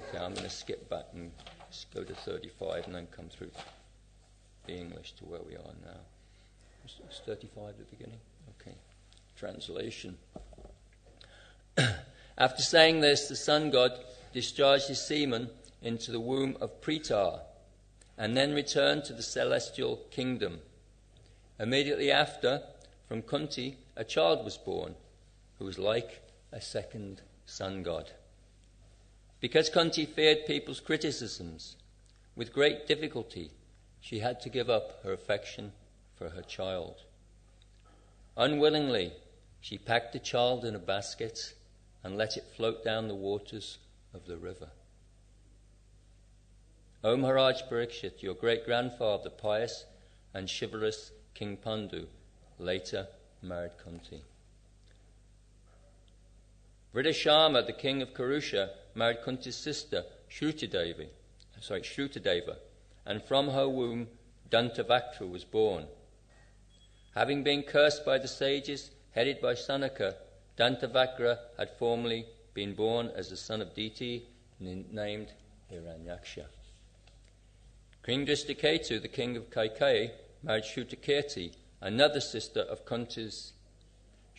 Okay, I'm going to skip back and go to 35 and then come through the English to where we are now. It's 35 at the beginning? Okay. Translation. After saying this, the sun god discharged his semen into the womb of Pretar and then returned to the celestial kingdom. Immediately after, from Kunti, a child was born who was like a second sun god. Because Kunti feared people's criticisms, with great difficulty she had to give up her affection for her child. Unwillingly, she packed the child in a basket and let it float down the waters of the river. O Maharaj Parikshit, your great-grandfather, pious and chivalrous King Pandu, later married Kunti. Vridhashama, the king of Kurusha, married Kunti's sister, Shrutadeva, and from her womb Dantavakra was born. Having been cursed by the sages, headed by Sanaka, Dantavakra had formerly been born as the son of Diti, named Hiranyaksha. King Drishtaketu, the king of Kaikeyi, married Shrutakirti, another sister of Kunti's.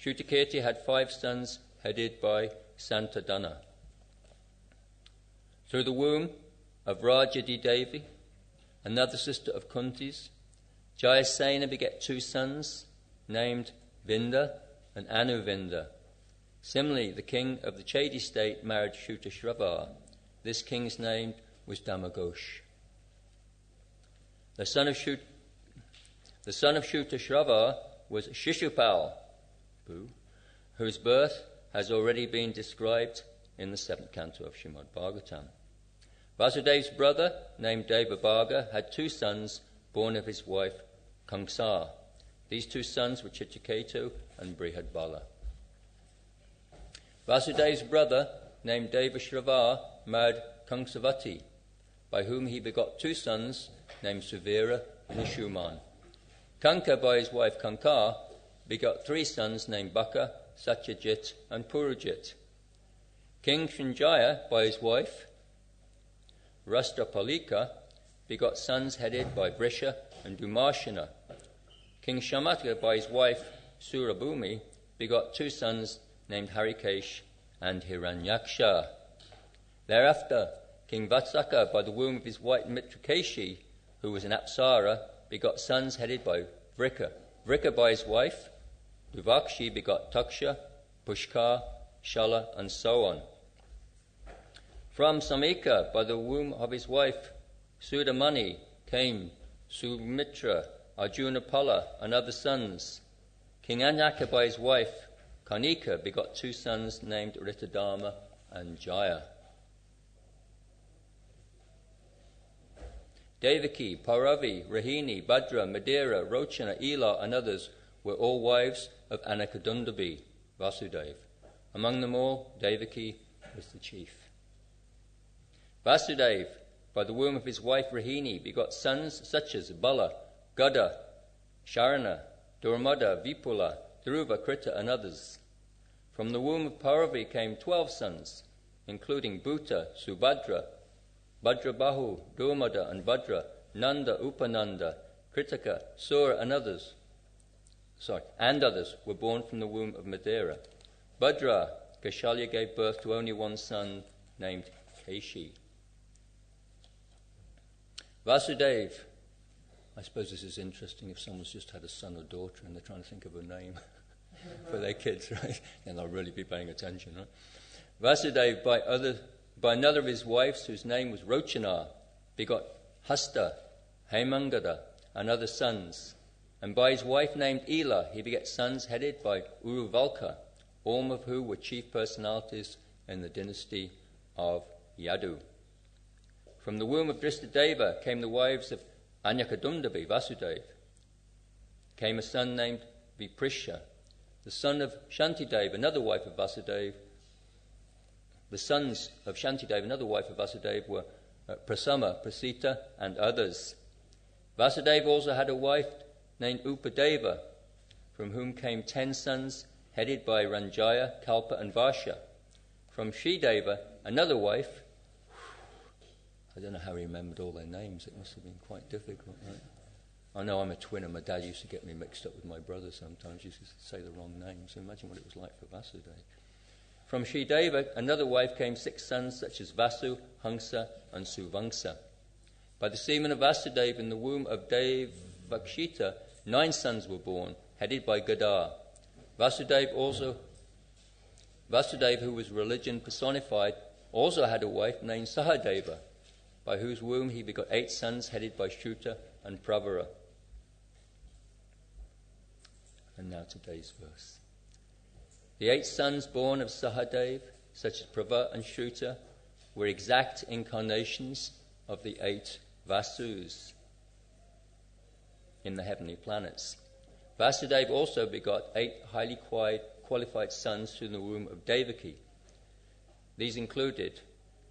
Shrutakirti had 5 sons, headed by Santadana. Through the womb of Rajadi Devi, another sister of Kunti's, Jayasena begat 2 sons, named Vinda and Anuvinda. Similarly, the king of the Chedi state married Shrutashravar. This king's name was Damagosh. The son of Shrutashravar was Shishupal, whose birth has already been described in the 7th canto of Srimad Bhagavatam. Vasudev's brother, named Devabhaga, had 2 sons born of his wife Kamsa. These 2 sons were Chitraketu and Brihadbala. Vasudev's brother, named Devashravar, married Kamsavati, by whom he begot 2 sons named Suvira and Nishuman. Kanka, by his wife Kankar, begot 3 sons named Baka, Satyajit and Purujit. King Srinjaya, by his wife Rastrapalika, begot sons headed by Vrisha and Dumarshana. King Shamataka, by his wife Surabhumi, begot 2 sons named Harikesh and Hiranyaksha. Thereafter, King Vatsaka, by the womb of his wife Mitrakeshi, who was an Apsara, begot sons headed by Vrika. Vrika, by his wife Duvakshi, begot Taksha, Pushkar, Shala, and so on. From Samika, by the womb of his wife Sudamani, came Sumitra, Arjunapala, and other sons. King Anyaka, by his wife Kanika, begot 2 sons named Ritadama and Jaya. Devaki, Paravi, Rahini, Bhadra, Madira, Rochana, Ela, and others were all wives of Anakadundabi, Vasudev. Among them all, Devaki was the chief. Vasudev, by the womb of his wife Rahini, begot sons such as Bala, Gada, Sharana, Durmada, Vipula, Dhruva, Krita, and others. From the womb of Paravi came 12 sons, including Bhuta, Subhadra, Bhadrabahu, Durmada, and Bhadra, Nanda, Upananda, Kritaka, Sura, and others were born from the womb of Madera. Bhadra, Kashalya gave birth to only 1 son named Keshi. Vasudev. I suppose this is interesting if someone's just had a son or daughter and they're trying to think of a name for their kids, right? Then they'll really be paying attention, right? Vasudev, by another of his wives, whose name was Rochana, begot Hasta, Hemangada, and other sons. And by his wife named Ela, he begat sons headed by Uruvalka, all of whom were chief personalities in the dynasty of Yadu. From the womb of Dristadeva came the wives of Anyakadundabi, Vasudev. Came a son named Viprisha, the son of Shantidev, another wife of Vasudev. The sons of Shantidev, another wife of Vasudev, were Prasama, Prasita, and others. Vasudev also had a wife named Upadeva, from whom came 10 sons, headed by Ranjaya, Kalpa, and Varsha. From Srideva, another wife, I don't know how he remembered all their names. It must have been quite difficult, right? I know I'm a twin, and my dad used to get me mixed up with my brother sometimes. He used to say the wrong name, so imagine what it was like for Vasudeva. From Srideva, another wife, came 6 sons, such as Vasu, Hansa, and Suvangsa. By the semen of Vasudeva in the womb of Devakshita, 9 sons were born, headed by Gadar. Vasudeva, who was religion personified, also had a wife named Sahadeva, by whose womb he begot 8 sons, headed by Shruta and Pravara. And now today's verse. The 8 sons born of Sahadev, such as Prava and Shruta, were exact incarnations of the 8 Vasus in the heavenly planets. Vasudeva also begot 8 highly qualified sons through the womb of Devaki. These included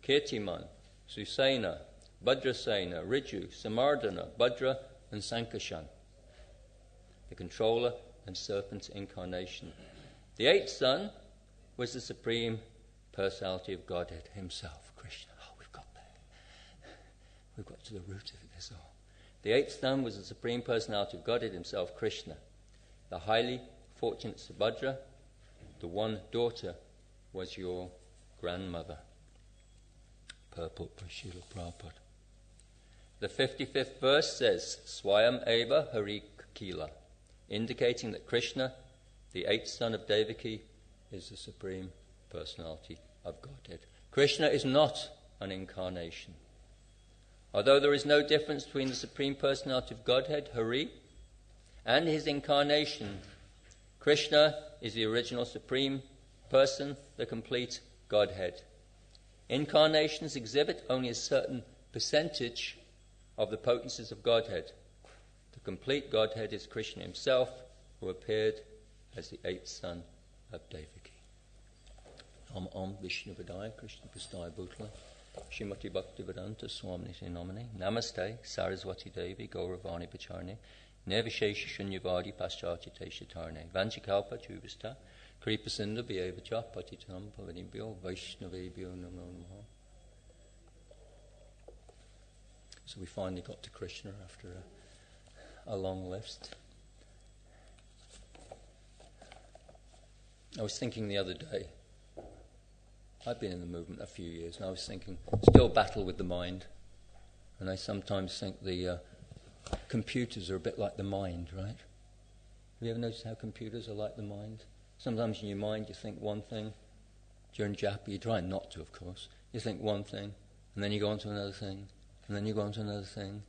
Kirtiman, Susena, Bhadrasena, Riju, Samardana, Bhadra, and Sankashan, the controller and serpent incarnation. The 8th son was the Supreme Personality of Godhead himself, Krishna. Oh, we've got there. We've got to the root of this all. The 8th son was the Supreme Personality of Godhead himself, Krishna. The highly fortunate Subhadra, the one daughter, was your grandmother. Purport by Srila Prabhupada. The 55th verse says, Swayam Eva Hari Kila, indicating that Krishna, the 8th son of Devaki, is the Supreme Personality of Godhead. Krishna is not an incarnation. Although there is no difference between the Supreme Personality of Godhead, Hari, and his incarnation, Krishna is the original Supreme Person, the complete Godhead. Incarnations exhibit only a certain percentage of the potencies of Godhead. The complete Godhead is Krishna himself, who appeared as the 8th son of Devaki. Om Vishnu Vidaya Krishna Pastaya Bhutla Shrimati Bhaktivedanta Swami Namane Namaste Saraswati Devi Gauravani Pacharne Nevishesha Shunyavadi Paschatite Shatarne Vanchikalpa Chuvista Kripa Sindhu Bhyevacha Patitam Pavanibhyo Vaishnavebhyo Namo Namo. So we finally got to Krishna after a long list. I was thinking the other day, I've been in the movement a few years, and I was thinking, still battle with the mind. And I sometimes think the computers are a bit like the mind, right? Have you ever noticed how computers are like the mind? Sometimes in your mind you think one thing. During japa, you try not to, of course. You think one thing, and then you go on to another thing, and then you go on to another thing,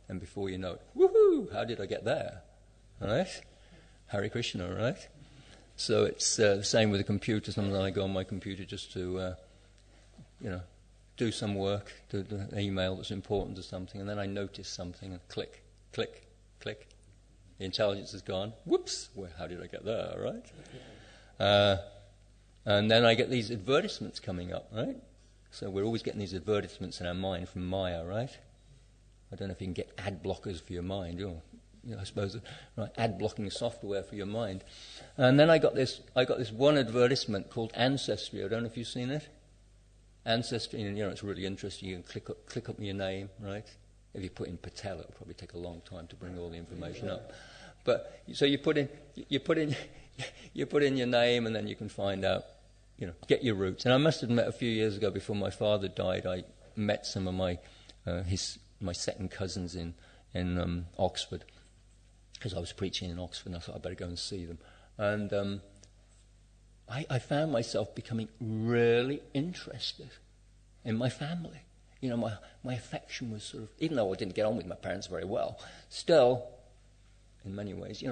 and before you know it, woohoo, how did I get there? All right? Hare Krishna, right? So it's the same with the computer. Sometimes I go on my computer just to, do some work, do an email that's important or something, and then I notice something and click, click, click. The intelligence is gone. Whoops! Well, how did I get there, right? And then I get these advertisements coming up, right? So we're always getting these advertisements in our mind from Maya, right? I don't know if you can get ad blockers for your mind. I suppose, right, ad blocking software for your mind. And then I got this one advertisement called Ancestry. I don't know if you've seen it. Ancestry, and it's really interesting. You can click up your name, right? If you put in Patel, it'll probably take a long time to bring all the information up. But so you put in your name, and then you can find out, get your roots. And I must admit, a few years ago, before my father died, I met some of my second cousins in Oxford, because I was preaching in Oxford, and I thought I'd better go and see them. And I found myself becoming really interested in my family. My affection was sort of, even though I didn't get on with my parents very well, still, in many ways, I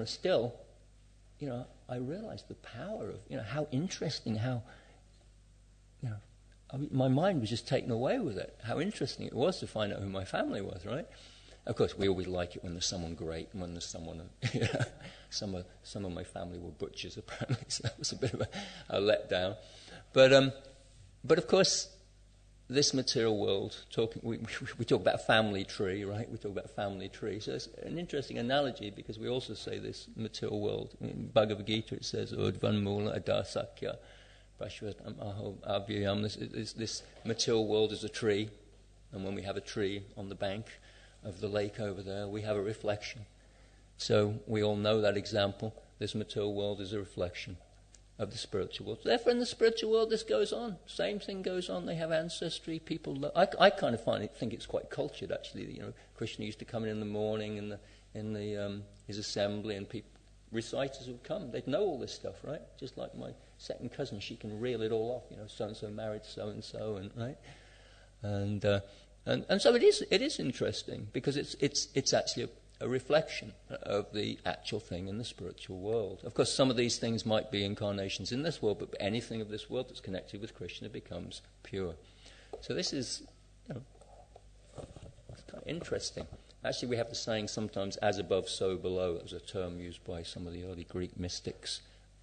realized the power of, how interesting, my mind was just taken away with it, how interesting it was to find out who my family was, right? Of course, we always like it when there's someone great, and when there's someone, some of my family were butchers, apparently, so that was a bit of a letdown. But of course, this material world, we talk about family tree, right? We talk about family tree. So it's an interesting analogy, because we also say this material world. In Bhagavad Gita it says, Udvan Mula Adasakya Prashvatam Aho Avyayam. This material world is a tree, And when we have a tree on the bank of the lake over there, we have a reflection. So we all know that example. This material world is a reflection of the spiritual world. Therefore, in the spiritual world, this goes on. Same thing goes on. They have ancestry. People. I kind of think it's quite cultured, actually. Krishna used to come in the morning in his assembly, and reciters would come. They'd know all this stuff, right? Just like my second cousin, she can reel it all off. So and so married so and so, and right. And so it is interesting because it's actually a reflection of the actual thing in the spiritual world. Of course, some of these things might be incarnations in this world, but anything of this world that's connected with Krishna becomes pure. So this is, it's kind of interesting. Actually, we have the saying sometimes, as above, so below. That was a term used by some of the early Greek mystics.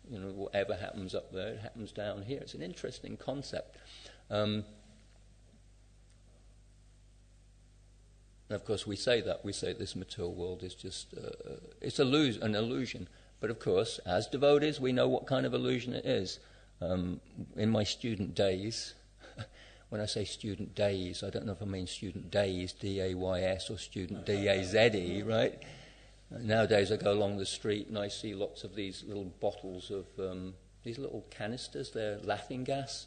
Whatever happens up there, it happens down here. It's an interesting concept. And of course, we say this material world is just, it's an illusion. But of course, as devotees, we know what kind of illusion it is. In my student days, when I say student days, I don't know if I mean student days, D-A-Y-S, or student D-A-Z-E, right? Nowadays, I go along the street and I see lots of these little bottles of, these little canisters, they're laughing gas.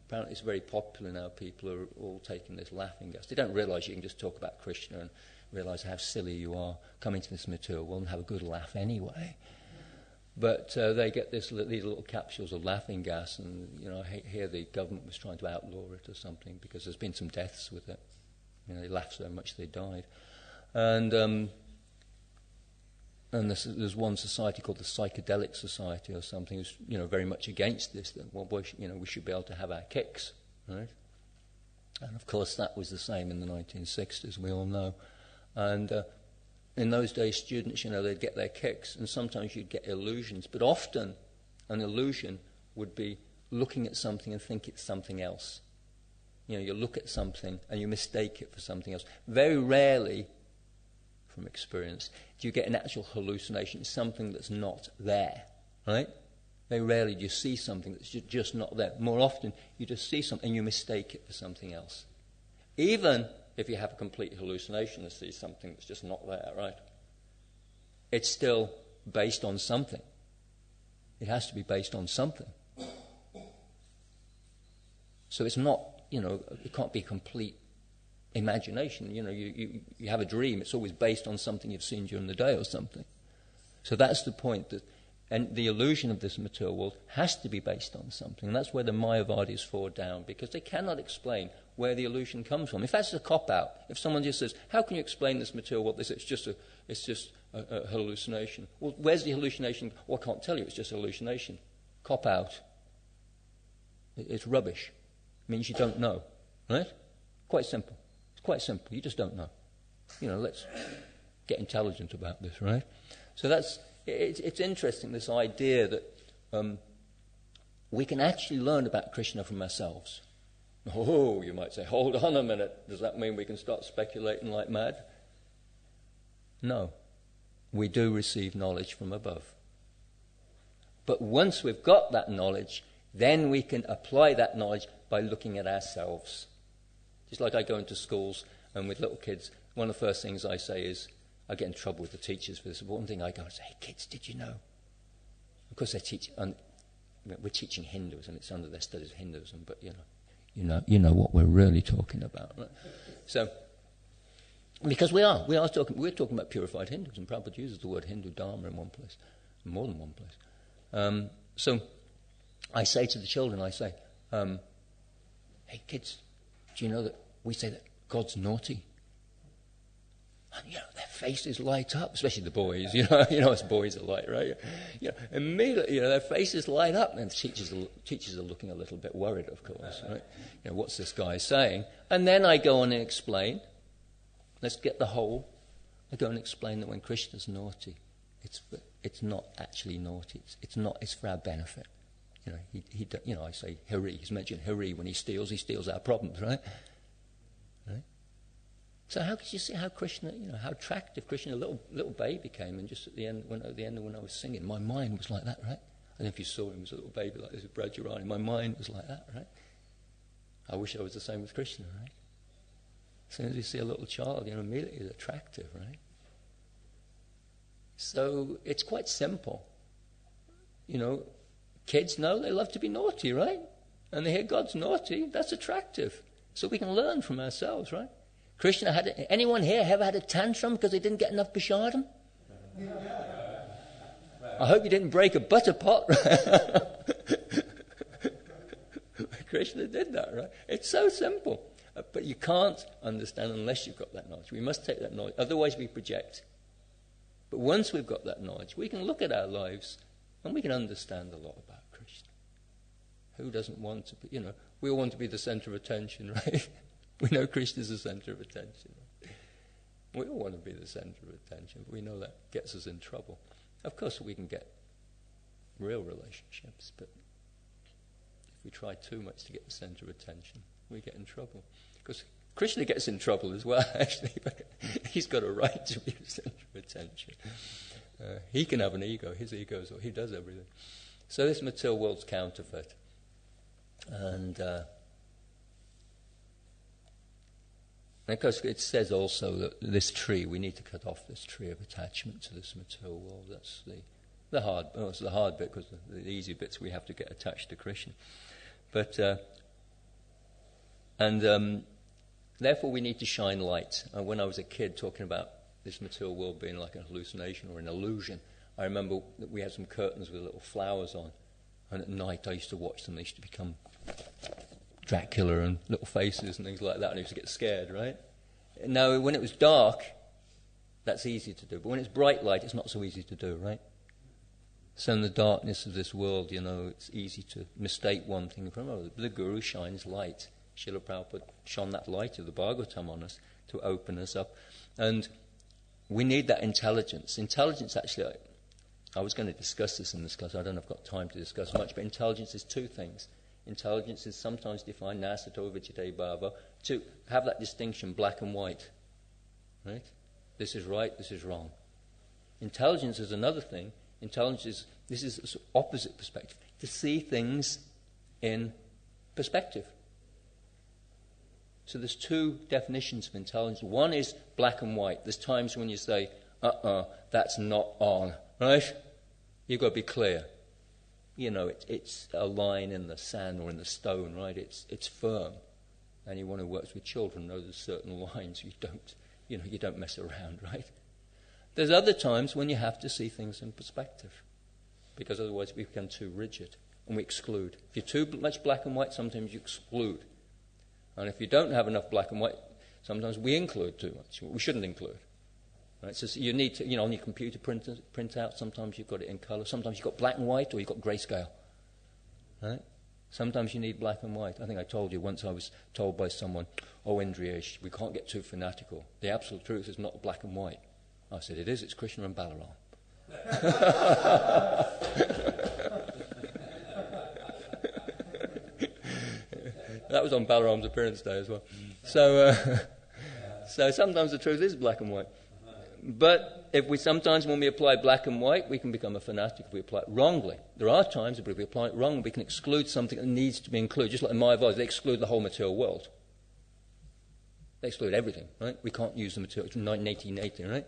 Apparently it's very popular now. People are all taking this laughing gas. They don't realise you can just talk about Krishna and realise how silly you are coming to this material world and have a good laugh anyway. But they get these little capsules of laughing gas, and I hear the government was trying to outlaw it or something because there's been some deaths with it. They laughed so much they died. And there's one society called the Psychedelic Society or something who's very much against this. That we should be able to have our kicks, right? And of course that was the same in the 1960s. We all know. And in those days, students, they'd get their kicks, and sometimes you'd get illusions. But often, an illusion would be looking at something and think it's something else. You look at something and you mistake it for something else. Very rarely, from experience, do you get an actual hallucination. It's something that's not there, right? Very rarely do you see something that's just not there. More often, you just see something and you mistake it for something else. Even if you have a complete hallucination and see something that's just not there, right? It's still based on something. It has to be based on something. So it's not, it can't be a complete imagination. You have a dream, it's always based on something you've seen during the day or something. So that's the point, and the illusion of this material world has to be based on something, and that's where the Mayavadis fall down, because they cannot explain where the illusion comes from. If that's a cop-out, if someone just says, how can you explain this material world? It's just a hallucination. Well, where's the hallucination? Well, I can't tell you, it's just a hallucination. Cop-out. It's rubbish. It means you don't know, right? Quite simple. Quite simple. You just don't know. Let's get intelligent about this, right? So it's interesting, this idea that we can actually learn about Krishna from ourselves. Oh, you might say, hold on a minute. Does that mean we can start speculating like mad? No. We do receive knowledge from above. But once we've got that knowledge, then we can apply that knowledge by looking at ourselves. Just like I go into schools and with little kids, one of the first things I say is, I get in trouble with the teachers for this, but one thing I go and say, hey kids, did you know? Of course we're teaching Hindus and it's under their studies of Hinduism, but you know what we're really talking about, right? So, because we're talking about purified Hindus, and Prabhupada uses the word Hindu Dharma in one place, more than one place. So I say to the children, hey kids, do you know that we say that God's naughty? And, their faces light up, especially the boys, us boys are like, right? Immediately, their faces light up, and the teachers are looking a little bit worried, of course, right? What's this guy saying? And then I go on and explain. Let's get the whole. I go and explain that when Krishna's naughty, it's not actually naughty. It's for our benefit. I say Hari. He's mentioned Hari when he steals our problems, right? Right? So how could you see how Krishna, how attractive Krishna, a little baby came, and just at the end when I was singing, my mind was like that, right? I don't know if you saw him as a little baby like this with Brajarani. My mind was like that, right? I wish I was the same with Krishna, right? As soon as you see a little child, immediately it's attractive, right? So it's quite simple. Kids know they love to be naughty, right? And they hear God's naughty, that's attractive. So we can learn from ourselves, right? Krishna anyone here ever had a tantrum because they didn't get enough prasadam? I hope you didn't break a butter pot. Krishna did that, right? It's so simple. But you can't understand unless you've got that knowledge. We must take that knowledge, otherwise we project. But once we've got that knowledge, we can look at our lives and we can understand a lot about Krishna. Who doesn't want to be, we all want to be the center of attention, right? We know Krishna's the center of attention. Right? We all want to be the center of attention, but we know that gets us in trouble. Of course, we can get real relationships, but if we try too much to get the center of attention, we get in trouble. Because Krishna gets in trouble as well, actually, but he's got a right to be the center of attention. He can have an ego. His ego is he does everything. So this material world's counterfeit. And of course it says also that this tree, we need to cut off this tree of attachment to this material world. That's the hard bit, because the easy bits we have to get attached to Krishna. But therefore we need to shine light. When I was a kid talking about this material world being like an hallucination or an illusion, I remember that we had some curtains with little flowers on, and at night I used to watch them. They used to become Dracula and little faces and things like that, and I used to get scared, right? Now, when it was dark, that's easy to do, but when it's bright light, it's not so easy to do, right? So in the darkness of this world, it's easy to mistake one thing from another. The Guru shines light. Srila Prabhupada shone that light of the Bhagavatam on us to open us up. And we need that intelligence. Intelligence, actually, I was going to discuss this in this class. I don't know if I've got time to discuss much, but intelligence is two things. Intelligence is sometimes defined, nasato vichite bhava, to have that distinction, black and white. Right? This is right, this is wrong. Intelligence is another thing. Intelligence this is the opposite perspective. To see things in perspective. So there's two definitions of intelligence. One is black and white. There's times when you say, that's not on. Right? You've got to be clear. It's a line in the sand or in the stone, right? It's firm. Anyone who works with children knows there's certain lines you don't mess around, right? There's other times when you have to see things in perspective, because otherwise we become too rigid and we exclude. If you're too much black and white, sometimes you exclude. And if you don't have enough black and white, sometimes we include too much. We shouldn't include. Right? So you need to, on your computer print out, sometimes you've got it in colour, sometimes you've got black and white or you've got grayscale. Right? Sometimes you need black and white. I think I told you once, I was told by someone, Indriyesh, we can't get too fanatical. The absolute truth is not black and white. I said, it is, it's Krishna and Balaram. That was on Balaram's appearance day as well. So sometimes the truth is black and white. But sometimes when we apply black and white, we can become a fanatic if we apply it wrongly. There are times if we apply it wrong, we can exclude something that needs to be included. Just like in Mayavadis, they exclude the whole material world. They exclude everything, right? We can't use the material. It's 1880, right?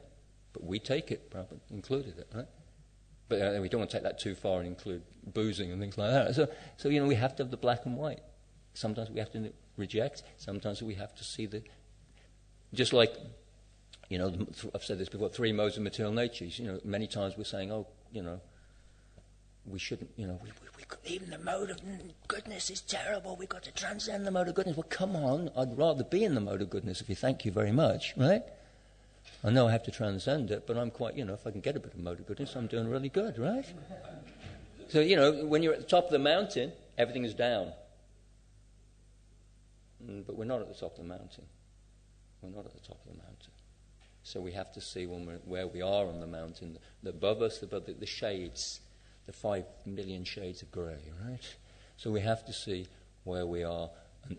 But we take it, probably included it, right? But we don't want to take that too far and include boozing and things like that. So we have to have the black and white. Sometimes we have to reject. Sometimes we have to see just like, I've said this before, three modes of material nature. Many times we're saying, we shouldn't, even the mode of goodness is terrible. We've got to transcend the mode of goodness. Well, come on. I'd rather be in the mode of goodness if you thank you very much, right? I know I have to transcend it, but I'm quite, if I can get a bit of mode of goodness, I'm doing really good, right? So, when you're at the top of the mountain, everything is down. But we're not at the top of the mountain. We're not at the top of the mountain. So we have to see where we are on the mountain. Above us, above the shades, the 5 million shades of grey, right? So we have to see where we are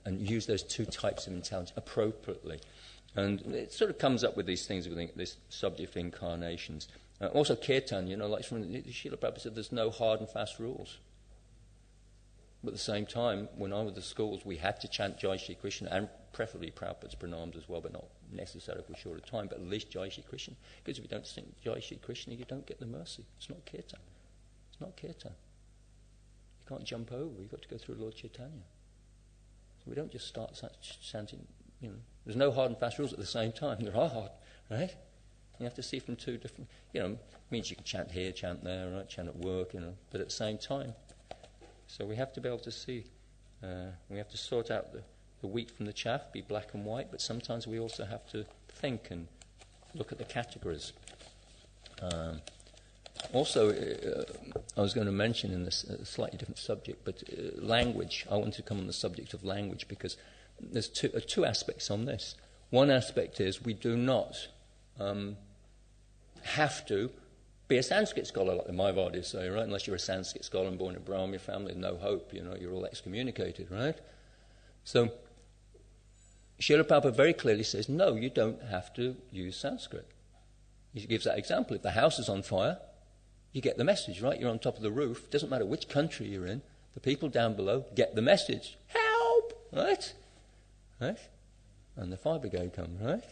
and use those two types of intelligence appropriately. And it sort of comes up with these things, with this subject of incarnations. Also kirtan, like Srila Prabhupada said, there's no hard and fast rules. But at the same time, when I was at the schools, we had to chant Jai Shri Krishna and preferably Prabhupada's pranams as well, but not necessarily for a shorter time, but at least Jai Shri Krishna. Because if you don't sing Jai Shri Krishna, you don't get the mercy. It's not kirtan. It's not kirtan. You can't jump over. You've got to go through Lord Chaitanya. So we don't just start chanting, there's no hard and fast rules at the same time. There are hard, right? You have to see from two different, it means you can chant here, chant there, right? Chant at work, but at the same time. So we have to be able to see. We have to sort out the wheat from the chaff, be black and white, but sometimes we also have to think and look at the categories. Also, I was going to mention in this slightly different subject, but language. I want to come on the subject of language because there's two aspects on this. One aspect is we do not have to be a Sanskrit scholar, like the Mayavadis say, right? Unless you're a Sanskrit scholar and born in a Brahmin family, no hope, you're all excommunicated, right? So, Srila Prabhupada very clearly says, no, you don't have to use Sanskrit. He gives that example. If the house is on fire, you get the message, right? You're on top of the roof. Doesn't matter which country you're in. The people down below get the message. Help! Right? Right? And the fire brigade comes, right?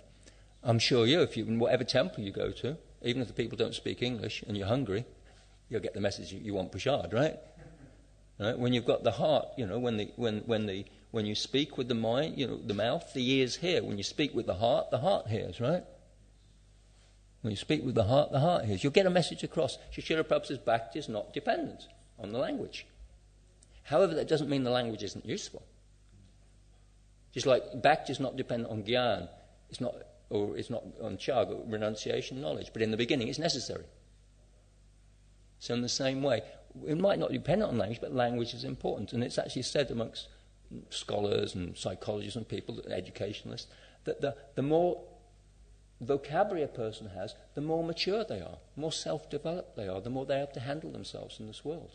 I'm sure in whatever temple you go to, even if the people don't speak English and you're hungry, you'll get the message you want prasad, right? Right? When you've got the heart, when you speak with the mind, the mouth, the ears hear. When you speak with the heart hears, right? When you speak with the heart hears. You'll get a message across. Srila Prabhupada says bhakti is not dependent on the language. However, that doesn't mean the language isn't useful. Just like bhakti is not dependent on gyan, it's not on chaga, renunciation, knowledge, but in the beginning it's necessary. So in the same way, it might not depend on language, but language is important. And it's actually said amongst scholars and psychologists and people, educationalists, that the more vocabulary a person has, the more mature they are, more self-developed they are, the more they have to handle themselves in this world.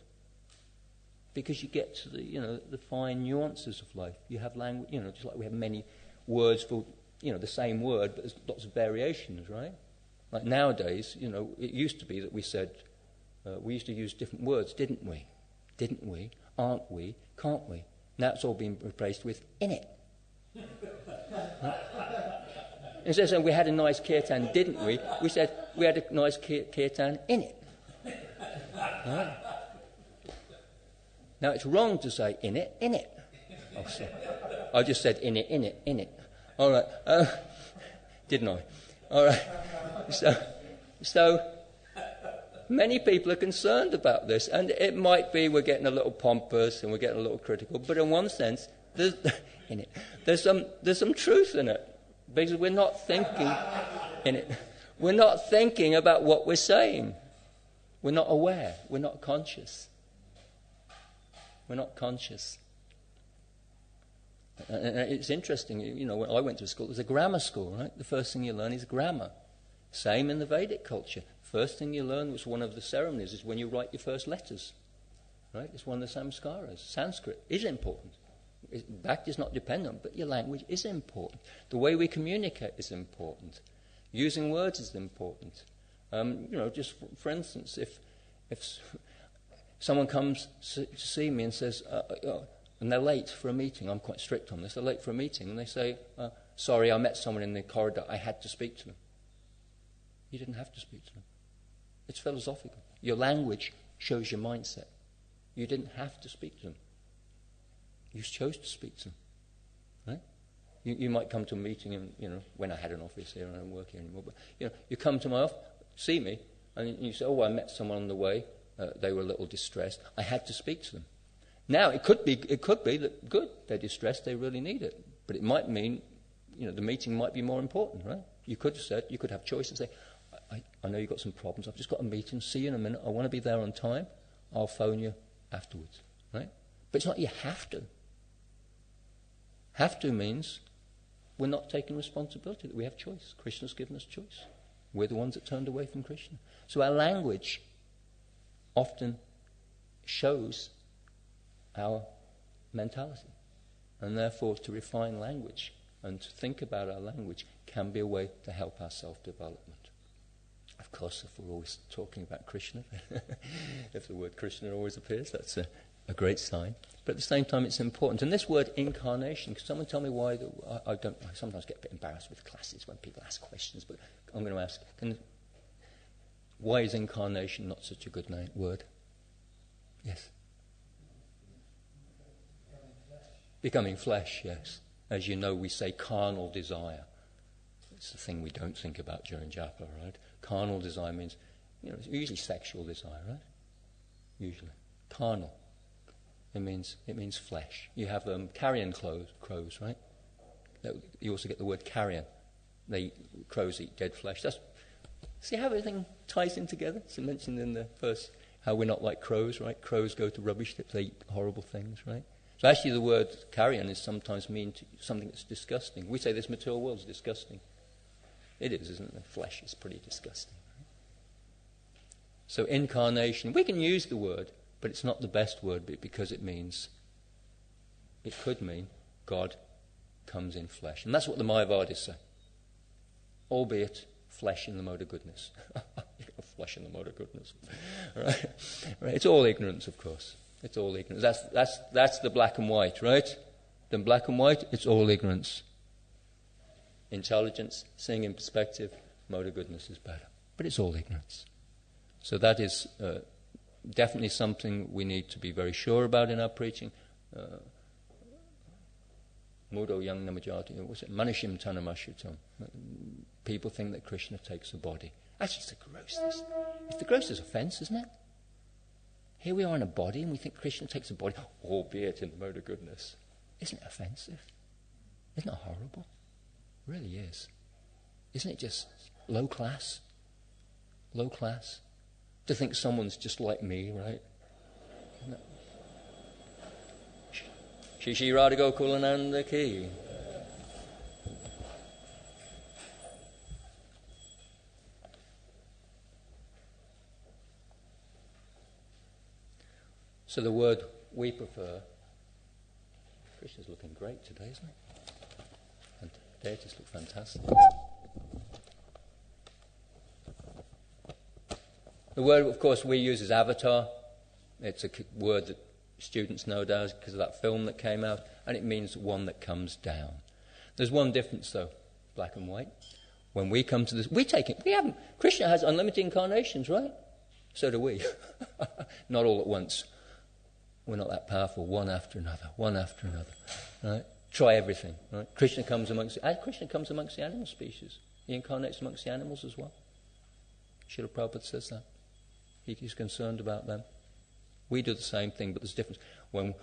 Because you get to the fine nuances of life. You have language, just like we have many words for, the same word, but there's lots of variations, right? Like nowadays, it used to be that we said, we used to use different words, didn't we? Didn't we? Aren't we? Can't we? Now it's all been replaced with in it. Right? Instead of saying we had a nice kirtan, didn't we? We said we had a nice kirtan in it. Right? Now it's wrong to say in it, in it. Oh, sorry. I just said in it, in it, in it. All right. Didn't I? All right. So many people are concerned about this, and it might be we're getting a little pompous and we're getting a little critical, but in one sense, there's some truth in it, because we're not thinking in it. We're not thinking about what we're saying. We're not aware. We're not conscious. We're not conscious. And it's interesting, when I went to school, it was a grammar school, right? The first thing you learn is grammar. Same in the Vedic culture. First thing you learn, was one of the ceremonies, is when you write your first letters, right? It's one of the samskaras. Sanskrit is important. Bhakti is not dependent, but your language is important. The way we communicate is important. Using words is important. Just for instance, if someone comes to see me and says, and they're late for a meeting, I'm quite strict on this, they're late for a meeting, and they say, sorry, I met someone in the corridor, I had to speak to them. You didn't have to speak to them. It's philosophical. Your language shows your mindset. You didn't have to speak to them. You chose to speak to them. Right? You might come to a meeting, and when I had an office here, and I don't work here anymore, but you come to my office, see me, and you say, I met someone on the way, they were a little distressed, I had to speak to them. Now, it could be that, good, they're distressed, they really need it. But it might mean, the meeting might be more important, right? You could have choice and say, I know you've got some problems, I've just got a meeting, see you in a minute, I want to be there on time, I'll phone you afterwards, right? But it's not you have to. Have to means we're not taking responsibility, that we have choice. Krishna's given us choice. We're the ones that turned away from Krishna. So our language often shows our mentality. And therefore, to refine language and to think about our language can be a way to help our self-development. Of course, if we're always talking about Krishna, if the word Krishna always appears, that's a great sign. but at the same time it's important. And this word incarnation, can someone tell me why? I sometimes get a bit embarrassed with classes when people ask questions, but I'm going to ask, why is incarnation not such a good word? Yes. Becoming flesh, yes. As you know, we say carnal desire. It's the thing we don't think about during japa, right? Carnal desire means, it's usually sexual desire, right? Usually. Carnal. It means flesh. You have carrion crows, right? You also get the word carrion. Crows eat dead flesh. See how everything ties in together? It's mentioned in the first, how we're not like crows, right? Crows go to rubbish tips, they eat horrible things, right? So actually the word carrion is sometimes mean to something that's disgusting. We say this material world is disgusting. It is, isn't it? The flesh is pretty disgusting. Right? So incarnation, we can use the word, but it's not the best word because it could mean God comes in flesh. And that's what the Mayavadis say. Albeit flesh in the mode of goodness. Flesh in the mode of goodness. Right? It's all ignorance, of course. It's all ignorance. That's the black and white, right? The black and white, it's all ignorance. Intelligence, seeing in perspective, mode of goodness is better. But it's all ignorance. So that is definitely something we need to be very sure about in our preaching. Mudo yang namajati, what's it? Manishim tanamashutam. People think that Krishna takes a body. Actually, it's the grossest. It's the grossest offence, isn't it? Here we are in a body and we think Krishna takes a body, albeit in the mode of goodness. Isn't it offensive? Isn't it horrible? It really is. Isn't it just low class? Low class? To think someone's just like me, right? Shishi Radha Gokulananda Ki. So the word we prefer, Krishna's looking great today, isn't he? And deities look fantastic. The word, of course, we use is avatar. It's a word that students know nowadays because of that film that came out, and it means one that comes down. There's one difference, though, black and white. When we come to this, we take it. We haven't. Krishna has unlimited incarnations, right? So do we. Not all at once. We're not that powerful, one after another, right? Try everything, right? Krishna comes amongst the animal species. He incarnates amongst the animals as well. Srila Prabhupada says that. He's concerned about them. We do the same thing, but there's a difference. When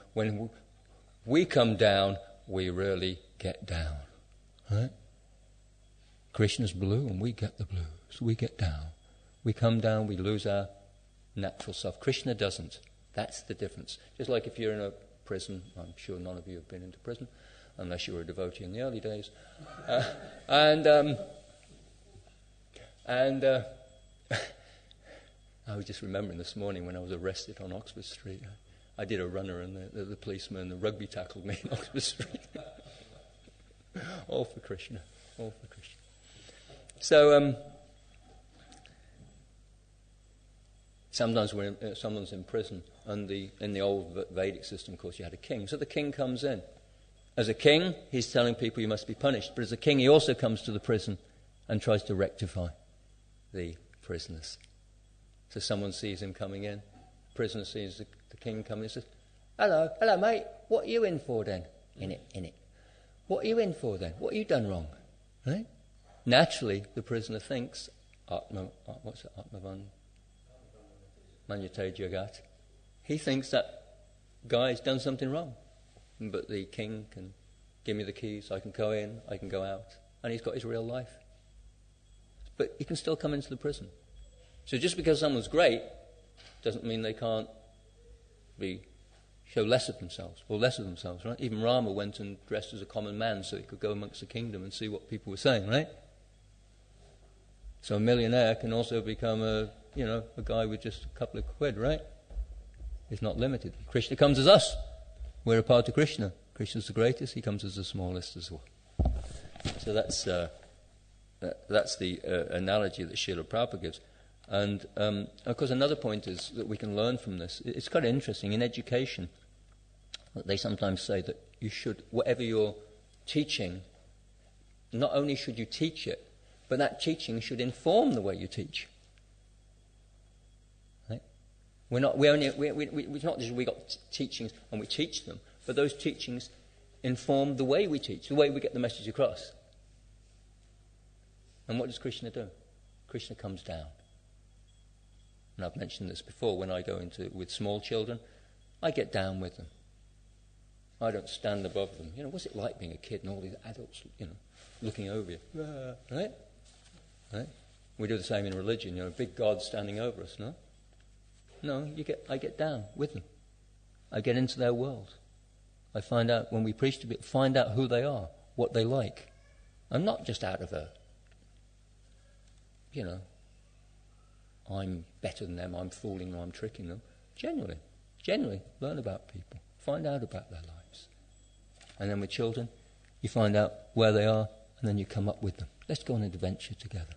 we come down, we really get down, right? Krishna's blue and we get the blue, so we get down. We come down, we lose our natural self. Krishna doesn't. That's the difference. Just like if you're in a prison, I'm sure none of you have been into prison, unless you were a devotee in the early days. I was just remembering this morning when I was arrested on Oxford Street. I did a runner and the policeman, the rugby tackled me in Oxford Street. All for Krishna. All for Krishna. So, sometimes when someone's in prison, and in the old Vedic system, of course, you had a king. So the king comes in. As a king, he's telling people you must be punished. But as a king, he also comes to the prison and tries to rectify the prisoners. So someone sees him coming in. The prisoner sees the king coming and says, hello, mate, what are you in for then? In it. What are you in for then? What have you done wrong? Right? Naturally, the prisoner thinks, Atmavan Manyate Jagat. He thinks that guy's done something wrong. But the king can give me the keys, I can go in, I can go out. And he's got his real life. But he can still come into the prison. So just because someone's great doesn't mean they can't show less of themselves, right? Even Rama went and dressed as a common man so he could go amongst the kingdom and see what people were saying, right? So a millionaire can also become a guy with just a couple of quid, right? It's not limited. Krishna comes as us. We're a part of Krishna. Krishna's the greatest, he comes as the smallest as well. So that's the analogy that Srila Prabhupada gives. And of course another point is that we can learn from this. It's quite interesting. In education, They sometimes say that you should, whatever you're teaching, not only should you teach it, but that teaching should inform the way you teach. Right? It's not just we got teachings and we teach them, but those teachings inform the way we teach, the way we get the message across. And what does Krishna do? Krishna comes down. And I've mentioned this before, when I go with small children, I get down with them. I don't stand above them. What's it like being a kid and all these adults, looking over you? Right? Right? We do the same in religion, a big God standing over us, no? No, I get down with them. I get into their world. I find out, when we preach to people, find out who they are, what they like. I'm not just out of I'm better than them, I'm fooling them, I'm tricking them. Genuinely learn about people. Find out about their lives. And then with children, you find out where they are, and then you come up with them. Let's go on an adventure together.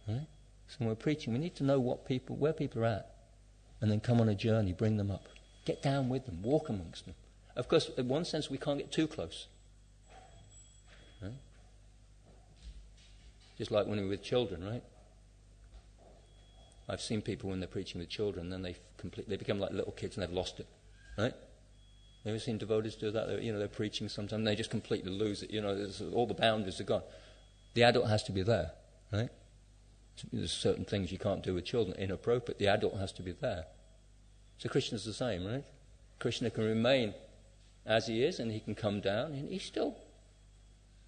Right? So when we're preaching, we need to know where people are at, and then come on a journey, bring them up. Get down with them, walk amongst them. Of course, in one sense, we can't get too close. Right? Just like when we're with children, right? I've seen people when they're preaching with children, then they become like little kids and they've lost it, right? You ever seen devotees do that? They're preaching sometimes and they just completely lose it. All the boundaries are gone. The adult has to be there, right? There's certain things you can't do with children, inappropriate. The adult has to be there. So Krishna's the same, right? Krishna can remain as he is and he can come down and he's still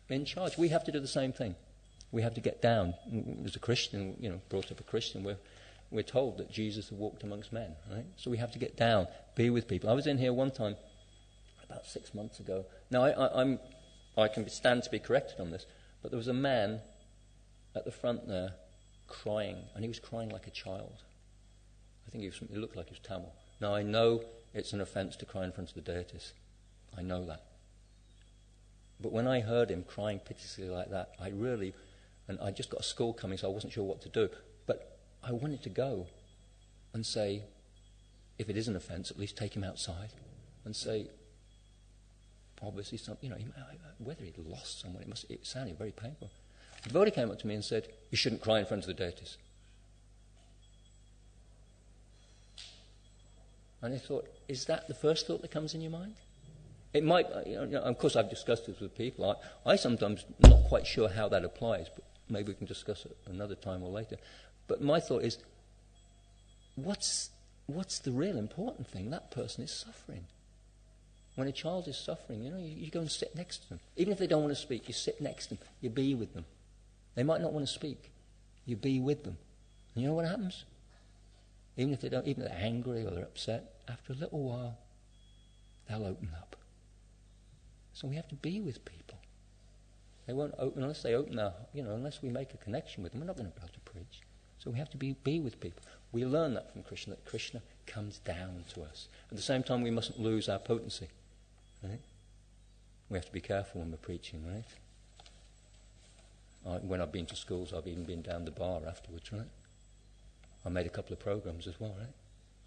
in charge. We have to do the same thing. We have to get down. As a Christian, brought up a Christian, we're told that Jesus walked amongst men, right? So we have to get down, be with people. I was in here one time, about 6 months ago. Now, I can stand to be corrected on this, but there was a man at the front there crying, and he was crying like a child. I think he looked like he was Tamil. Now, I know it's an offence to cry in front of the deities. I know that. But when I heard him crying piteously like that, and I just got a school coming, so I wasn't sure what to do. But I wanted to go and say, if it is an offence, at least take him outside and say, obviously, whether he'd lost someone, it sounded very painful. The devotee came up to me and said, you shouldn't cry in front of the deities. And I thought, is that the first thought that comes in your mind? It might, of course I've discussed this with people. I sometimes not quite sure how that applies, but maybe we can discuss it another time or later. But my thought is, what's the real important thing? That person is suffering. When a child is suffering, you go and sit next to them. Even if they don't want to speak, you sit next to them. You be with them. They might not want to speak. You be with them. And you know what happens? Even if they're angry or they're upset, after a little while, they'll open up. So we have to be with people. They won't open unless they open their, unless we make a connection with them. We're not going to be able to preach. So we have to be with people. We learn that from Krishna, that Krishna comes down to us. At the same time, we mustn't lose our potency. Right? We have to be careful when we're preaching, right? When I've been to schools, I've even been down the bar afterwards, right? I made a couple of programs as well, right?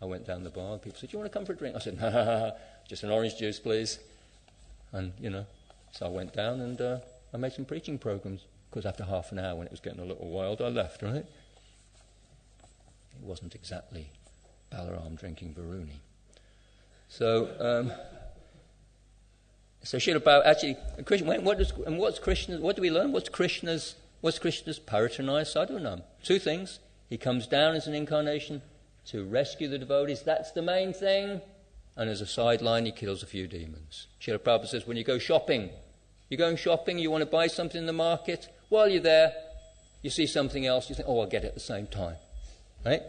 I went down the bar and people said, do you want to come for a drink? I said, no, just an orange juice, please. And, so I went down and I made some preaching programs. Because after half an hour, when it was getting a little wild, I left, right? It wasn't exactly Balaram drinking Varuni. So Srila Prabhupada, actually, what do we learn? What's Krishna's Paritanaya Sadhunam? Two things. He comes down as an incarnation to rescue the devotees. That's the main thing. And as a sideline, he kills a few demons. Srila Prabhupada says, when you go shopping, you're going shopping, you want to buy something in the market. While you're there, you see something else, you think, I'll get it at the same time. Right?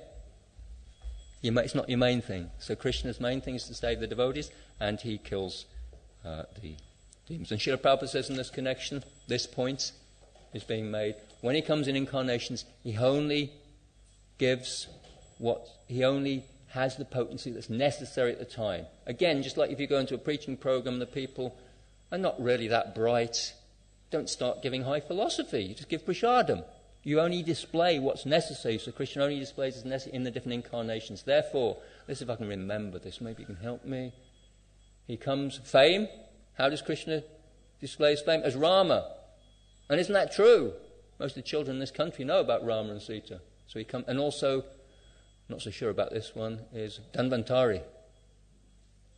It's not your main thing. So Krishna's main thing is to save the devotees, and he kills the demons. And Srila Prabhupada says in this connection, this point is being made. When he comes in incarnations, he only has the potency that's necessary at the time. Again, just like if you go into a preaching program, the people are not really that bright. Don't start giving high philosophy. You just give prasadam. You only display what's necessary. So Krishna only displays what's necessary in the different incarnations. Therefore, let's see if I can remember this. Maybe you can help me. He comes, fame. How does Krishna display his fame? As Rama. And isn't that true? Most of the children in this country know about Rama and Sita. So he comes, and also, not so sure about this one, is Dhanvantari.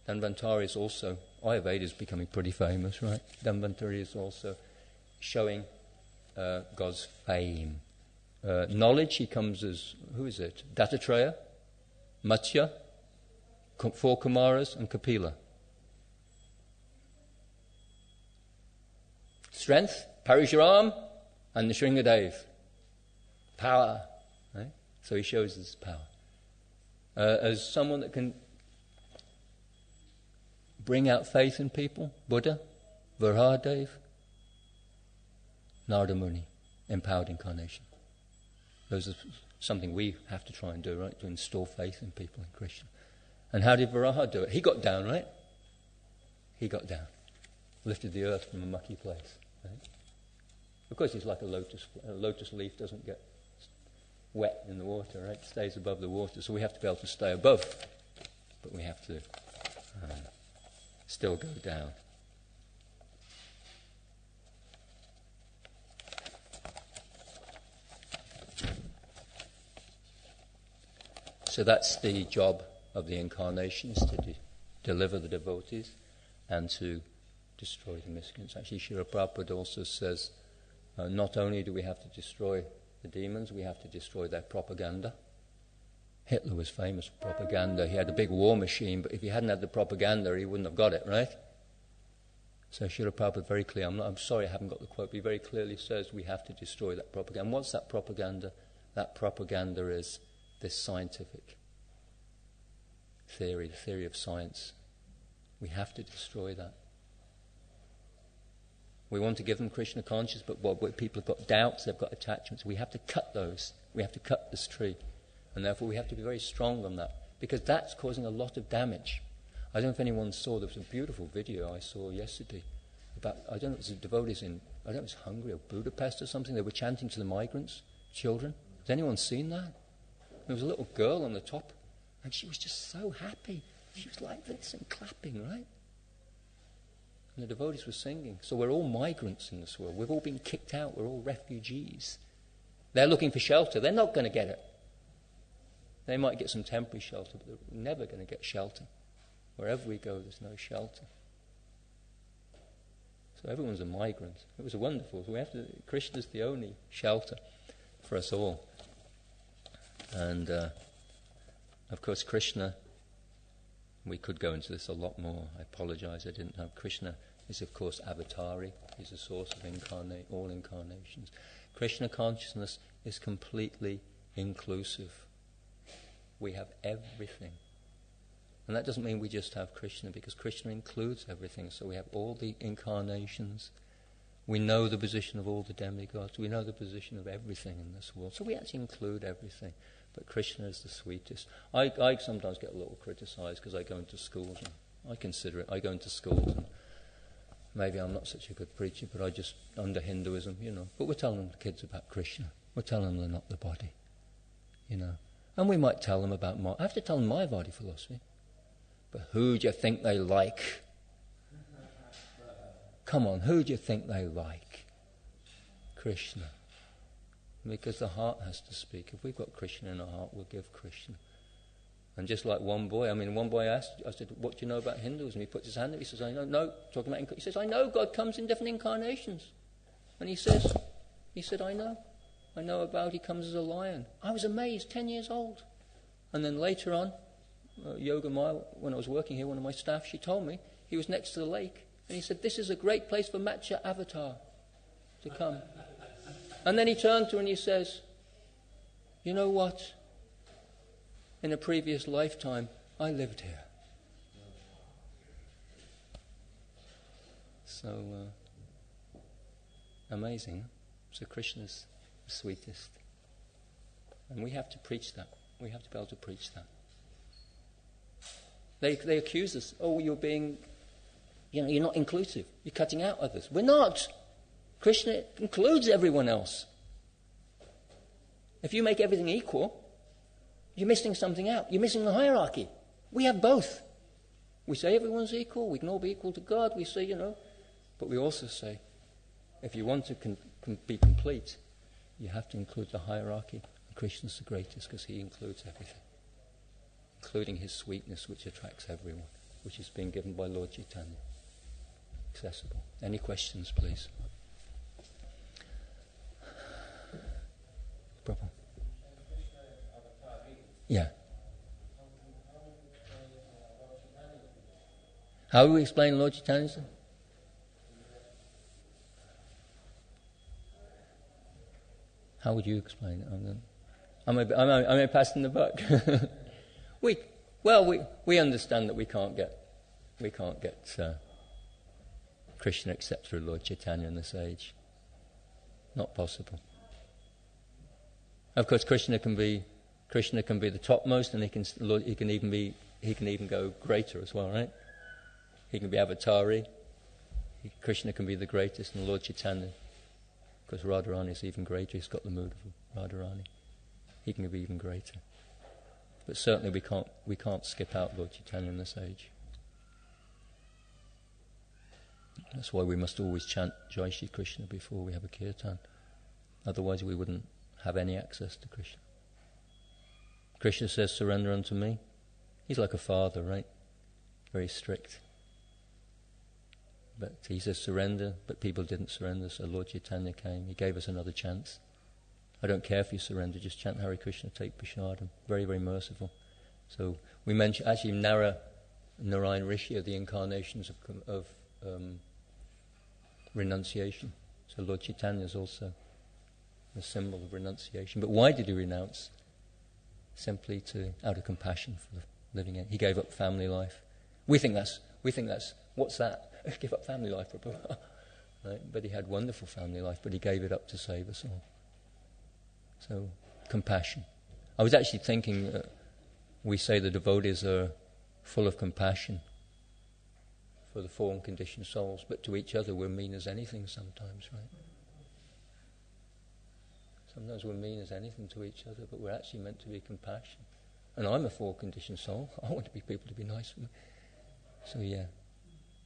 Dhanvantari is also, Ayurveda is becoming pretty famous, right? Dhanvantari is also showing God's fame. Knowledge, he comes as, who is it? Dattatreya, Matsya, 4 Kumaras, and Kapila. Strength, Parashuram, and Nrsingadev. Power, right? So he shows his power. As someone that can bring out faith in people, Buddha, Varahadev, Narada Muni, empowered incarnation. Those are something we have to try and do, right? To install faith in people in Krishna. And how did Varaha do it? He got down, right? He got down. Lifted the earth from a mucky place. Right? Of course, it's like a lotus. A lotus leaf doesn't get wet in the water, right? It stays above the water. So we have to be able to stay above. But we have to still go down. So that's the job of the incarnations, to deliver the devotees and to destroy the miscreants. Actually, Srila Prabhupada also says, not only do we have to destroy the demons, we have to destroy their propaganda. Hitler was famous for propaganda. He had a big war machine, but if he hadn't had the propaganda, he wouldn't have got it, right? So Srila Prabhupada very clear, I'm sorry I haven't got the quote, but he very clearly says we have to destroy that propaganda. And what's that propaganda? That propaganda is this scientific theory, the theory of science. We have to destroy that. We want to give them Krishna consciousness, but people have got doubts, they've got attachments. We have to cut those. We have to cut this tree. And therefore we have to be very strong on that, because that's causing a lot of damage. I don't know if anyone saw, there was a beautiful video I saw yesterday about, I don't know if it was the devotees in, I don't know if it was Hungary or Budapest or something, they were chanting to the migrants, children. Has anyone seen that? There was a little girl on the top, and she was just so happy. She was like this and clapping, right? And the devotees were singing. So we're all migrants in this world. We've all been kicked out. We're all refugees. They're looking for shelter. They're not going to get it. They might get some temporary shelter, but they're never going to get shelter. Wherever we go, there's no shelter. So everyone's a migrant. It was wonderful. So Krishna's the only shelter for us all. And of course, Krishna, we could go into this a lot more. I apologize, I didn't know. Krishna is, of course, avatari. He's the source of all incarnations. Krishna consciousness is completely inclusive. We have everything. And that doesn't mean we just have Krishna, because Krishna includes everything. So we have all the incarnations. We know the position of all the demigods. We know the position of everything in this world. So we actually include everything. But Krishna is the sweetest. I sometimes get a little criticized because I go into schools, and I consider it. I go into schools, and maybe I'm not such a good preacher, but I just, under Hinduism, But we're telling the kids about Krishna. We're telling them they're not the body, And we might tell them about I have to tell them my body philosophy. But who do you think they like? Come on, who do you think they like? Krishna. Because the heart has to speak. If we've got Krishna in our heart, we'll give Krishna. And just like one boy asked, I said, what do you know about Hinduism? He puts his hand up, he says, I know, no, talking about, he says, I know God comes in different incarnations. And he said, I know about he comes as a lion. I was amazed, 10 years old. And then later on, Yoga Maya, when I was working here, one of my staff, she told me, he was next to the lake. And he said, this is a great place for Matcha Avatar to come. And then he turned to her and he says, you know what? In a previous lifetime, I lived here. So, amazing. So Krishna's the sweetest. And we have to preach that. We have to be able to preach that. They accuse us, you're being, you're not inclusive. You're cutting out others. We're not. Krishna includes everyone else. If you make everything equal, you're missing something out. You're missing the hierarchy. We have both. We say everyone's equal, we can all be equal to God, we say, but we also say, if you want to be complete, you have to include the hierarchy. And Krishna's the greatest because he includes everything, including his sweetness, which attracts everyone, which is being given by Lord Chaitanya. Accessible. Any questions, please? Prabhu. Yeah. How do we explain Lord Chaitanya? How would you explain it? Am I passing the buck? we understand that we can't get Krishna except through Lord Chaitanya in this age. Not possible. Of course, Krishna can be the topmost, and he can even go greater as well, right? He can be avatari. Krishna can be the greatest, and Lord Chaitanya, because Radharani is even greater. He's got the mood of Radharani. He can be even greater. But certainly we can't skip out Lord Chaitanya in this age. That's why we must always chant Jai Shri Krishna before we have a kirtan. Otherwise we wouldn't have any access to Krishna. Krishna says, surrender unto me. He's like a father, right? Very strict. But he says surrender, but people didn't surrender, so Lord Chaitanya came. He gave us another chance. I don't care if you surrender, just chant Hare Krishna, take Prashadam. Very, very merciful. So we mentioned, actually, Narayan Rishi are the incarnations of renunciation. So Lord Chaitanya is also a symbol of renunciation. But why did he renounce? Simply out of compassion for the living it. He gave up family life. We think that's what's that? Give up family life, Prabhu. Right? But he had wonderful family life, but he gave it up to save us all. So, compassion. I was actually thinking, we say the devotees are full of compassion for the fallen conditioned souls, but to each other we're mean as anything sometimes, right? Sometimes we're mean as anything to each other, but we're actually meant to be compassion. And I'm a fallen conditioned soul. I want people to be nice with me. So yeah,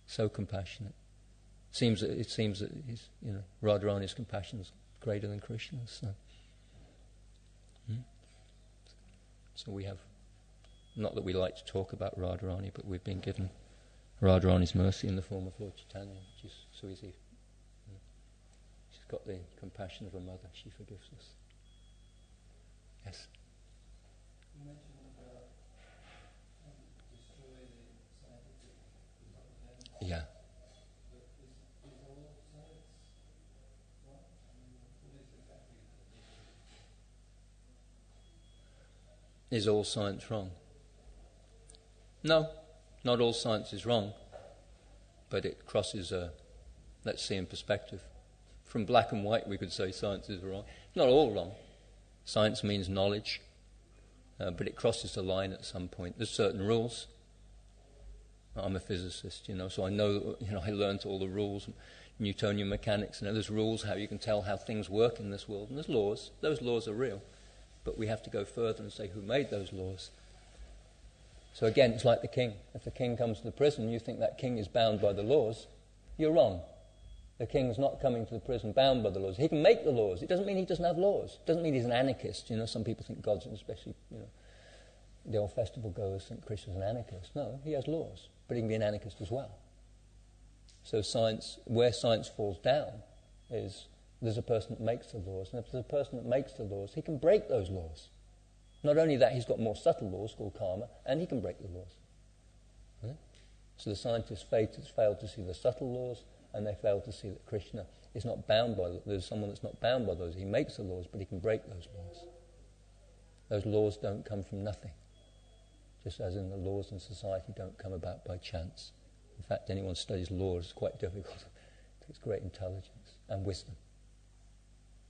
so compassionate. It seems that Radharani's compassion is greater than Krishna's. So we have, not that we like to talk about Radharani, but we've been given Radharani's mercy in the form of Lord Chaitanya, which is so easy. She's got the compassion of a mother. She forgives us. Yes. You mentioned destroy the scientific evidence. Yeah. But is all science wrong? What is exactly Is all science wrong? No, not all science is wrong, but it crosses let's see in perspective. From black and white we could say science is wrong. It's not all wrong. Science means knowledge, but it crosses the line at some point. There's certain rules. I'm a physicist, so I know, I learned all the rules, Newtonian mechanics, there's rules how you can tell how things work in this world, and there's laws. Those laws are real. But we have to go further and say who made those laws. So again, it's like the king. If the king comes to the prison, you think that king is bound by the laws, you're wrong. The king's not coming to the prison bound by the laws. He can make the laws. It doesn't mean he doesn't have laws. It doesn't mean he's an anarchist. Some people think God's, especially, the old festival goers think Krishna's an anarchist. No, he has laws, but he can be an anarchist as well. So where science falls down is there's a person that makes the laws, and if there's a person that makes the laws, he can break those laws. Not only that, he's got more subtle laws called karma, and he can break the laws. Right? So the scientists failed to see the subtle laws, and they failed to see that Krishna is not bound by there's someone that's not bound by those. He makes the laws, but he can break those laws. Those laws don't come from nothing, just as in the laws in society don't come about by chance. In fact, anyone who studies law is quite difficult. It takes great intelligence and wisdom.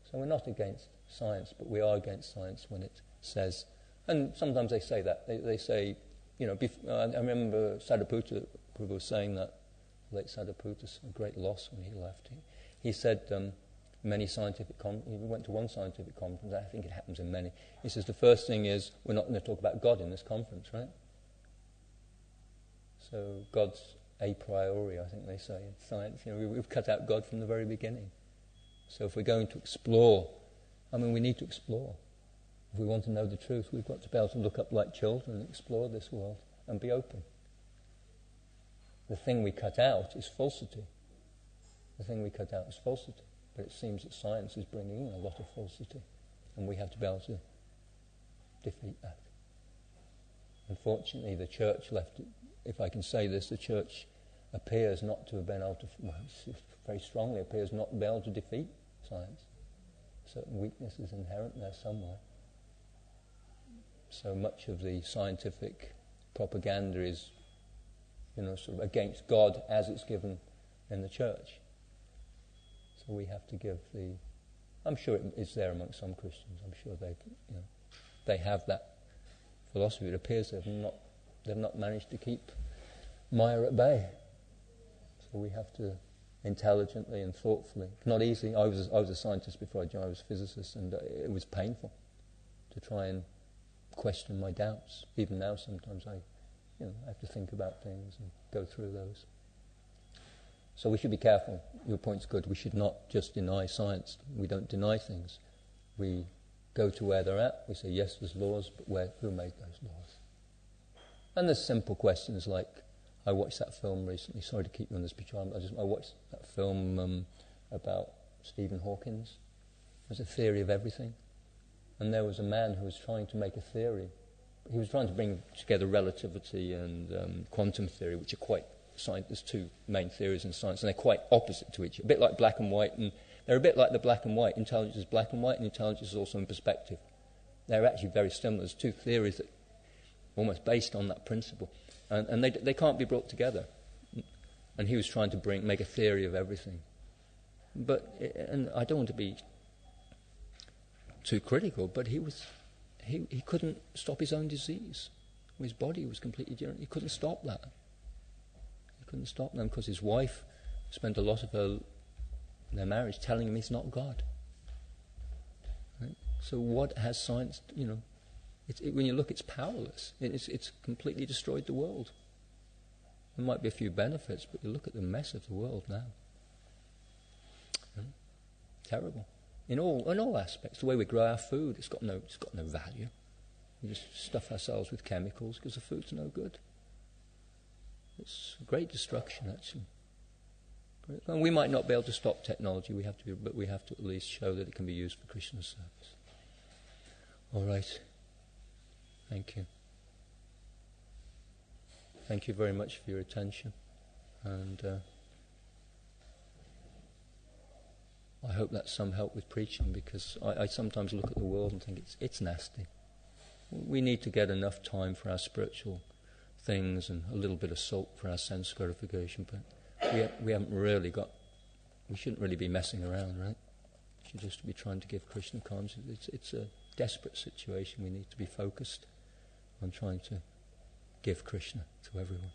So we're not against science, but we are against science when it says, and sometimes they say that. They say, I remember Sadhuputta Prabhu saying that, late Sadhuputta, a great loss when he left. He said many scientific he went to one scientific conference, I think it happens in many. He says the first thing is, we're not going to talk about God in this conference, right? So God's a priori, I think they say in science. We've cut out God from the very beginning. So if we're going to explore, we need to explore. If we want to know the truth, we've got to be able to look up like children and explore this world and be open. The thing we cut out is falsity. The thing we cut out is falsity. But it seems that science is bringing in a lot of falsity, and we have to be able to defeat that. Unfortunately, the church if I can say this, the church appears not to have been able to, very strongly appears not to be able to defeat science. Certain weaknesses inherent there somewhere. So much of the scientific propaganda is, sort of against God as it's given in the church. So we have to give I'm sure it's there amongst some Christians. I'm sure they have that philosophy. It appears they've not managed to keep Maya at bay. So we have to intelligently and thoughtfully. Not easy. I was a scientist before I joined. I was a physicist, and it was painful to try and question my doubts. Even now, sometimes I have to think about things and go through those. So we should be careful. Your point's good. We should not just deny science. We don't deny things. We go to where they're at. We say, yes, there's laws, but who made those laws? And there's simple questions like, I watched that film recently. Sorry to keep you on this picture. I watched that film about Stephen Hawking. There's a theory of everything. And there was a man who was trying to make a theory. He was trying to bring together relativity and quantum theory, which are quite there's two main theories in science, and they're quite opposite to each other. A bit like black and white, and they're a bit like the black and white. Intelligence is black and white, and intelligence is also in perspective. They're actually very similar. There's two theories that are almost based on that principle, and they can't be brought together. And he was trying to make a theory of everything. And I don't want to be too critical, but he couldn't stop his own disease. His body was completely different. He couldn't stop that. He couldn't stop them because his wife spent a lot of their marriage telling him he's not God. Right? So what has science, when you look, it's powerless. It's completely destroyed the world. There might be a few benefits, but you look at the mess of the world now. Terrible. In all aspects. The way we grow our food, it's got no value. We just stuff ourselves with chemicals because the food's no good. It's a great destruction, actually. And we might not be able to stop technology, but we have to at least show that it can be used for Krishna service. All right. Thank you. Thank you very much for your attention. And I hope that's some help with preaching, because I sometimes look at the world and think it's nasty. We need to get enough time for our spiritual things and a little bit of salt for our sense gratification, but we shouldn't really be messing around, right? We should just be trying to give Krishna consciousness. It's a desperate situation. We need to be focused on trying to give Krishna to everyone.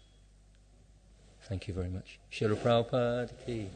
Thank you very much. Srila Prabhupada ki.